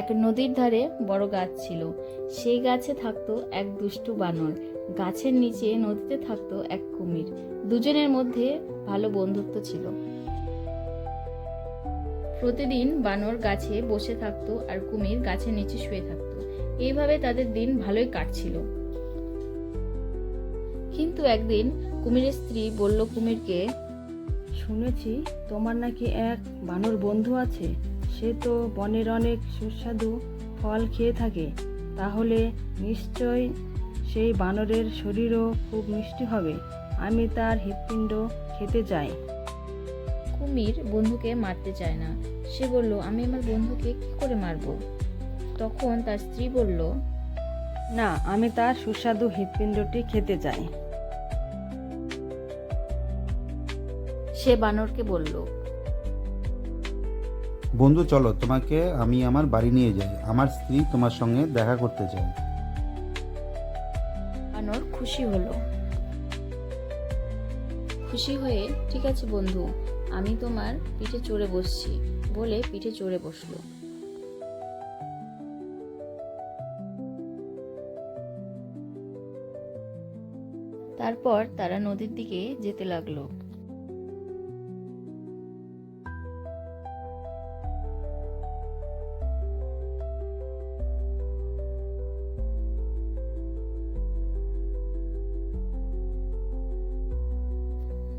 এক নদীর ধারে বড় গাছ ছিল। সেই গাছে থাকতো এক দুষ্টু বানর। গাছের নিচে নদীতে থাকতো এক কুমির। দুজনের মধ্যে ভালো বন্ধুত্ব ছিল। প্রতিদিন বানর গাছে বসে থাকতো আর কুমির গাছের নিচে শুয়ে থাকতো। এইভাবে তাদের দিন ভালোই কাটছিল। কিন্তু একদিন কুমিরের স্ত্রী বলল কুমিরকে, শুনেছি তোমার নাকি এক বানর বন্ধু আছে। সে তো বনের অনেক সুস্বাদু ফল খেয়ে থাকে। তাহলে নিশ্চয় সেই বানরের শরীরও খুব মিষ্টি হবে। আমি তার হৃৎপিণ্ড খেতে চাই। কুমির বন্ধুকে মারতে চায় না। সে বলল, আমি আমার বন্ধুকে কি করে মারবো? তখন তার স্ত্রী বলল, না, আমি তার সুস্বাদু হৃৎপিণ্ডটি খেতে চাই। সে বানরকে বলল, বন্ধু চলো, তোমাকে আমি আমার বাড়ি নিয়ে যাই। আমার স্ত্রী তোমার সঙ্গে দেখা করতে চায়। বানর খুশি হলো। খুশি হয়ে, ঠিক আছে বন্ধু, আমি তোমার পিঠে চড়ে বসছি বলে পিঠে চড়ে বসলো। তারপর তারা নদীর দিকে যেতে লাগলো।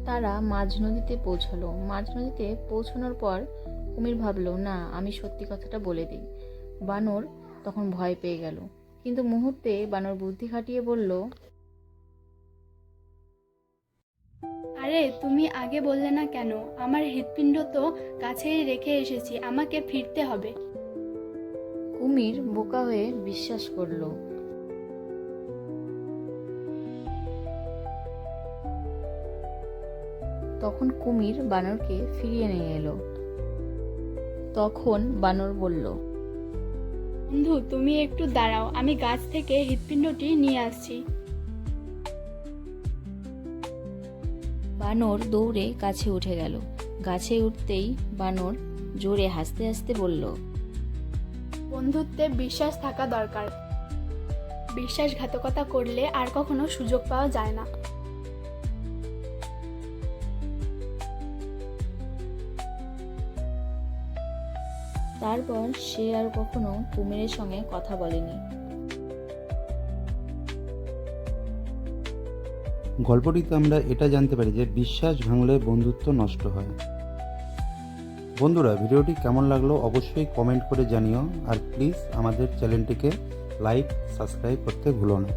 তারা মাঝ নদীতে পৌঁছালো। মাঝ নদীতে পৌঁছানোর পর কুমির ভাবলো, না, আমি সত্যি কথাটা বলে দিই। বানর তখন ভয় পেয়ে গেল, কিন্তু মুহূর্তে বানর বুদ্ধি খাটিয়ে বলল, আরে তুমি আগে বললে না কেন? আমার হৃৎপিণ্ড তো কাছেই রেখে এসেছি, আমাকে ফিরতে হবে। কুমির বোকা হয়ে বিশ্বাস করলো। তখন কুমির বানরকে ফিরিয়ে নিয়ে এলো। তখন বানর বলল, বন্ধু তুমি একটু দাঁড়াও, আমি গাছ থেকে হৃৎপিণ্ডটি নিয়ে আসছি। বানর দৌড়ে গাছে উঠে গেল। গাছে উঠতেই বানর জোরে হাসতে হাসতে বলল, বন্ধুত্বে বিশ্বাস থাকা দরকার। বিশ্বাসঘাতকতা করলে আর কখনো সুযোগ পাওয়া যায় না। তারপর সে আর কখনো কুমিরের সঙ্গে কথা বলেনি। গল্পটিতে আমরা এটা জানতে পারি যে বিশ্বাস ভাঙলে বন্ধুত্ব নষ্ট হয়। বন্ধুরা, ভিডিওটি কেমন লাগলো অবশ্যই কমেন্ট করে জানিও। আর প্লিজ আমাদের চ্যানেলটিকে লাইক সাবস্ক্রাইব করতে ভুলো না।